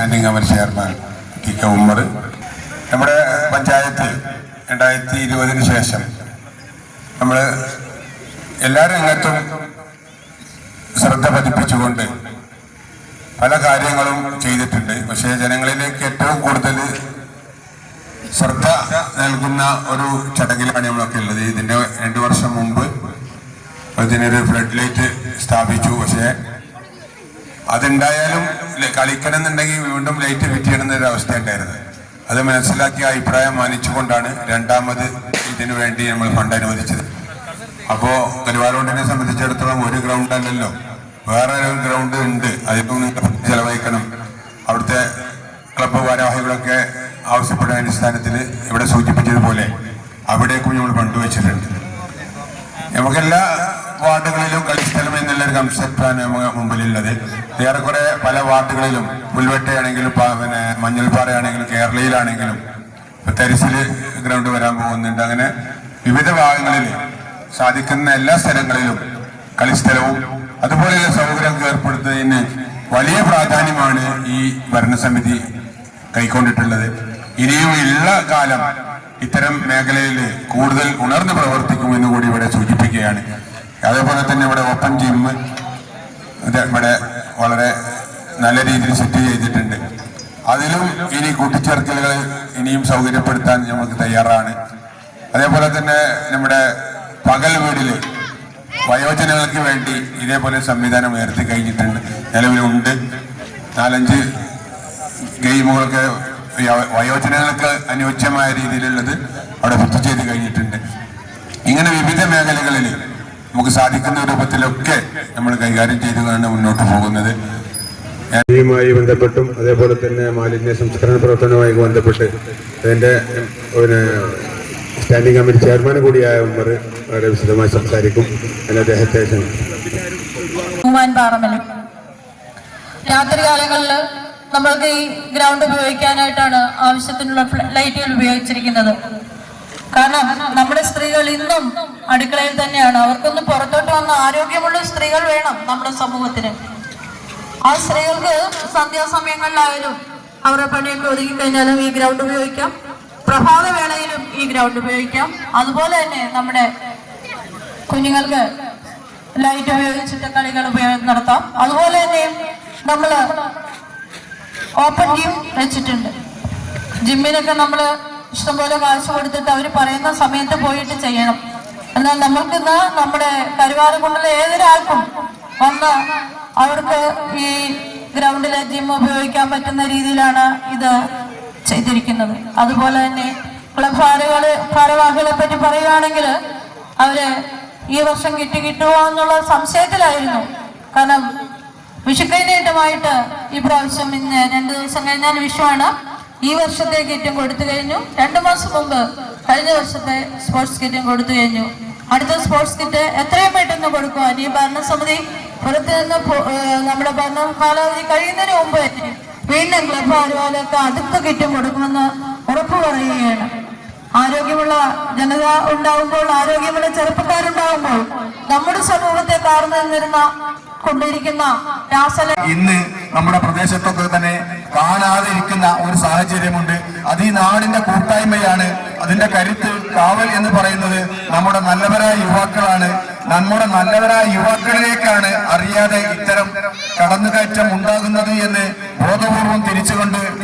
Standing committee chairman TK. Ummer. നമ്മുടെ പഞ്ചായത്ത് 2020 ശേഷം നമ്മൾ എല്ലാ രംഗത്തും ശ്രദ്ധ പതിപ്പിച്ചുകൊണ്ട് പല കാര്യങ്ങളും ചെയ്തിട്ടുണ്ട്. പക്ഷേ ജനങ്ങളിലേക്ക് ഏറ്റവും കൂടുതൽ ശ്രദ്ധ നൽകുന്ന ഒരു ചടങ്ങിലാണ് നമ്മളൊക്കെ ഉള്ളത്. ഇതിൻ്റെ 2 വർഷം മുമ്പ് ഇതിനൊരു ഫ്ലഡ് ലൈറ്റ് സ്ഥാപിച്ചു. പക്ഷേ അതുണ്ടായാലും കളിക്കണം എന്നുണ്ടെങ്കിൽ വീണ്ടും ലൈറ്റ് ഫിറ്റ് ചെയ്യണമെന്നൊരു അവസ്ഥ ഉണ്ടായിരുന്നു. അത് മനസ്സിലാക്കിയ അഭിപ്രായം മാനിച്ചുകൊണ്ടാണ് രണ്ടാമത് ഇതിനു വേണ്ടി നമ്മൾ ഫണ്ട് അനുവദിച്ചത്. അപ്പോൾ കരുവാരകുണ്ടിനെ സംബന്ധിച്ചിടത്തോളം ഒരു ഗ്രൗണ്ട് അല്ലല്ലോ, വേറെ ഒരു ഗ്രൗണ്ട് ഉണ്ട്. അതിപ്പോൾ നിങ്ങൾ ചെലവഴിക്കണം. അവിടുത്തെ ക്ലബ്ബ് ഭാരവാഹികളൊക്കെ ആവശ്യപ്പെടുന്ന അടിസ്ഥാനത്തിൽ ഇവിടെ സൂചിപ്പിച്ചതുപോലെ അവിടേക്കും നമ്മൾ ഫണ്ട് വെച്ചിട്ടുണ്ട്. നമുക്കെല്ലാ വാർഡുകളിലും കളിസ്ഥലം എന്നുള്ളൊരു കൺസെപ്റ്റാണ് നമുക്ക് മുമ്പിലുള്ളത്. ഏറെക്കുറെ പല വാർഡുകളിലും പുൽവെട്ടയാണെങ്കിലും പിന്നെ മഞ്ഞൾപ്പാറയാണെങ്കിലും കേരളയിലാണെങ്കിലും തെരച്ചിൽ ഗ്രൗണ്ട് വരാൻ പോകുന്നുണ്ട്. അങ്ങനെ വിവിധ ഭാഗങ്ങളിൽ സാധിക്കുന്ന എല്ലാ സ്ഥലങ്ങളിലും കളിസ്ഥലവും അതുപോലെയുള്ള സൗകര്യം ഏർപ്പെടുത്തുന്നതിന് വലിയ പ്രാധാന്യമാണ് ഈ ഭരണസമിതി കൈക്കൊണ്ടിട്ടുള്ളത്. ഇനിയും ഉള്ള കാലം ഇത്തരം മേഖലയിൽ കൂടുതൽ ഉണർന്ന് പ്രവർത്തിക്കുമെന്ന് കൂടി ഇവിടെ സൂചിപ്പിക്കുകയാണ്. അതേപോലെ തന്നെ ഇവിടെ ഓപ്പൺ ജിം ഇവിടെ വളരെ നല്ല രീതിയിൽ സെറ്റ് ചെയ്തിട്ടുണ്ട്. അതിലും ഇനി കൂട്ടിച്ചേർക്കലുകൾ ഇനിയും സൗകര്യപ്പെടുത്താൻ നമുക്ക് തയ്യാറാണ്. അതേപോലെ തന്നെ നമ്മുടെ പകൽ വീടിൽ വയോജനങ്ങൾക്ക് വേണ്ടി ഇതേപോലെ സംവിധാനം ഉയർത്തി കഴിഞ്ഞിട്ടുണ്ട്, നിലവിലുണ്ട്. 4-5 ഗെയിമുകളൊക്കെ വയോജനങ്ങൾക്ക് അനുയോജ്യമായ രീതിയിലുള്ളത് അവിടെ ഫിറ്റ് ചെയ്ത് കഴിഞ്ഞിട്ടുണ്ട്. ഇങ്ങനെ വിവിധ മേഖലകളിൽ നമുക്ക് സാധിക്കുന്ന രൂപത്തിലൊക്കെ നമ്മൾ കൈകാര്യം ചെയ്തുകൊണ്ടാണ് മുന്നോട്ട് പോകുന്നത്. യുമായി ബന്ധപ്പെട്ടും അതേപോലെ തന്നെ മാലിന്യ സംസ്കരണ പ്രവർത്തനവുമായി ബന്ധപ്പെട്ട് അതിൻ്റെ സ്റ്റാൻഡിംഗ് കമ്മിറ്റി ചെയർമാൻ കൂടിയായ ഉമ്മർ വളരെ വിശദമായി സംസാരിക്കും. അദ്ദേഹത്തെ രാത്രികാലങ്ങളിൽ നമ്മൾക്ക് ഈ ഗ്രൗണ്ട് ഉപയോഗിക്കാനായിട്ടാണ് ആവശ്യത്തിനുള്ള ലൈറ്റുകൾ ഉപയോഗിച്ചിരിക്കുന്നത്. കാരണം നമ്മുടെ സ്ത്രീകൾ ഇന്നും അടുക്കളയിൽ തന്നെയാണ്. അവർക്കൊന്നും പുറത്തോട്ട് വന്ന ആരോഗ്യമുള്ള സ്ത്രീകൾ വേണം നമ്മുടെ സമൂഹത്തിന്. ആ സ്ത്രീകൾക്ക് സന്ധ്യാസമയങ്ങളിലായാലും അവരുടെ പണിയൊക്കെ ഒതുക്കി കഴിഞ്ഞാലും ഈ ഗ്രൗണ്ട് ഉപയോഗിക്കാം. പ്രഭാത വേളയിലും ഈ ഗ്രൗണ്ട് ഉപയോഗിക്കാം. അതുപോലെ തന്നെ നമ്മുടെ കുഞ്ഞുങ്ങൾക്ക് ലൈറ്റ് ഉപയോഗിച്ചിട്ട് കളികൾ നടത്താം. അതുപോലെ തന്നെ നമ്മൾ ഓപ്പൺ ജിം വെച്ചിട്ടുണ്ട്. ജിമ്മിനൊക്കെ നമ്മൾ ഇഷ്ടംപോലെ കാശ് കൊടുത്തിട്ട് അവർ പറയുന്ന സമയത്ത് പോയിട്ട് ചെയ്യണം. എന്നാൽ നമ്മൾക്കിന്ന് നമ്മുടെ കരുവാരക്കുണ്ടിലെ ഏതൊരാൾക്കും വന്ന് അവർക്ക് ഈ ഗ്രൗണ്ടിലെ ജിം ഉപയോഗിക്കാൻ പറ്റുന്ന രീതിയിലാണ് ഇത് ചെയ്തിരിക്കുന്നത്. അതുപോലെ തന്നെ ക്ലബ് ഭാരവാഹികളെ പറ്റി പറയുകയാണെങ്കിൽ അവര് ഈ വർഷം കിട്ടുമോ എന്നുള്ള സംശയത്തിലായിരുന്നു. കാരണം വിഷുക്കൈനീട്ടമായിട്ട് ഈ പ്രാവശ്യം ഇന്ന് 2 ദിവസം കഴിഞ്ഞാൽ വിഷുവാണ്. ഈ വർഷത്തെ കിറ്റും കൊടുത്തു കഴിഞ്ഞു. 2 മാസം മുമ്പ് കഴിഞ്ഞ വർഷത്തെ സ്പോർട്സ് കിറ്റും കൊടുത്തു കഴിഞ്ഞു. അടുത്ത സ്പോർട്സ് കിറ്റ് എത്രയും പെട്ടെന്ന് കൊടുക്കുവാൻ ഈ ഭരണസമിതി പുറത്തു നിന്ന് നമ്മുടെ ഭരണ കാലാവധി കഴിയുന്നതിന് മുമ്പ് വീണ്ടും ക്ലബ് ഭാരവാഹികൾക്ക് അടുത്ത കിറ്റും കൊടുക്കുമെന്ന് ഉറപ്പു പറയുകയാണ്. ആരോഗ്യമുള്ള ജനത ഉണ്ടാവുമ്പോൾ, ആരോഗ്യമുള്ള ചെറുപ്പക്കാരുണ്ടാവുമ്പോൾ നമ്മുടെ സമൂഹത്തെ കാർന്നു നിന്നിരുന്ന കൊണ്ടിരിക്കുന്ന ഇന്ന് നമ്മുടെ പ്രദേശത്തൊക്കെ തന്നെ കാണാതെ ഇരിക്കുന്ന ഒരു സാഹചര്യമുണ്ട്. അത് ഈ നാടിന്റെ കൂട്ടായ്മയാണ്. അതിന്റെ കരുത്ത് കാവൽ എന്ന് പറയുന്നത് നമ്മുടെ നല്ലവരായ യുവാക്കളാണ്. നമ്മുടെ നല്ലവരായ യുവാക്കളിലേക്കാണ് അറിയാതെ ഇത്തരം കടന്നുകയറ്റം ഉണ്ടാകുന്നത് എന്ന് ബോധപൂർവം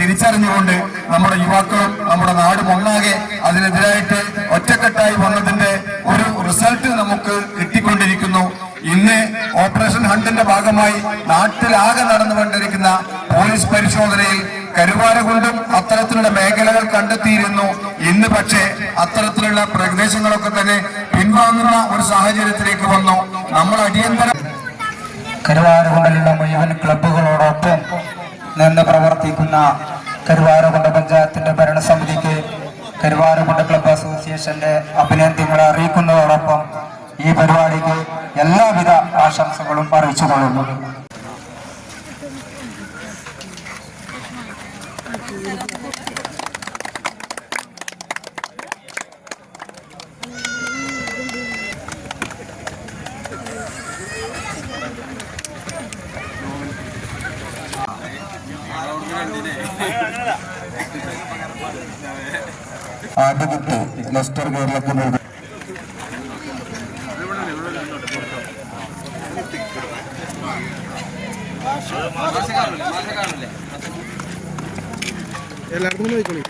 തിരിച്ചറിഞ്ഞുകൊണ്ട് നമ്മുടെ യുവാക്കളും നമ്മുടെ നാടും ഒന്നാകെ അതിനെതിരായിട്ട് ഒറ്റക്കെട്ടായി വന്നതിന്റെ ഒരു റിസൾട്ട് നമുക്ക് കിട്ടിക്കൊണ്ടിരിക്കുന്നു. ഇന്ന് ഓപ്പറേഷൻ ഹണ്ടിന്റെ ഭാഗമായി നാട്ടിലാകെ നടന്നുകൊണ്ടിരിക്കുന്ന പോലീസ് പരിശോധനയിൽ കരുവാരകുണ്ടും അത്തരത്തിലുള്ള മേഖലകൾ കണ്ടെത്തിയിരുന്നു. ഇന്ന് പക്ഷേ അത്തരത്തിലുള്ള പ്രദേശങ്ങളൊക്കെ തന്നെ പിൻവാങ്ങുന്ന ഒരു സാഹചര്യത്തിലേക്ക് വന്നു. നമ്മൾ അടിയന്തരം കരുവാരകുണ്ടിലുള്ള മുഴുവൻ ക്ലബ്ബുകളോടൊപ്പം നിന്ന് പ്രവർത്തിക്കുന്ന കരുവാരകുണ്ട് പഞ്ചായത്തിന്റെ ഭരണസമിതിക്ക് കരുവാരകുണ്ട് ക്ലബ്ബ് അസോസിയേഷന്റെ അഭിനന്ദനങ്ങളെ അറിയിക്കുന്നതോടൊപ്പം ഈ പരിപാടിക്ക് എല്ലാവിധ ആശംസകളും അറിയിച്ചുകൊള്ളുന്നു. ആദ്യ കിറ്റ് ലെസ്റ്റർ കേരളത്തിന് എല്ലാവർക്കും നോക്കിക്കോളി.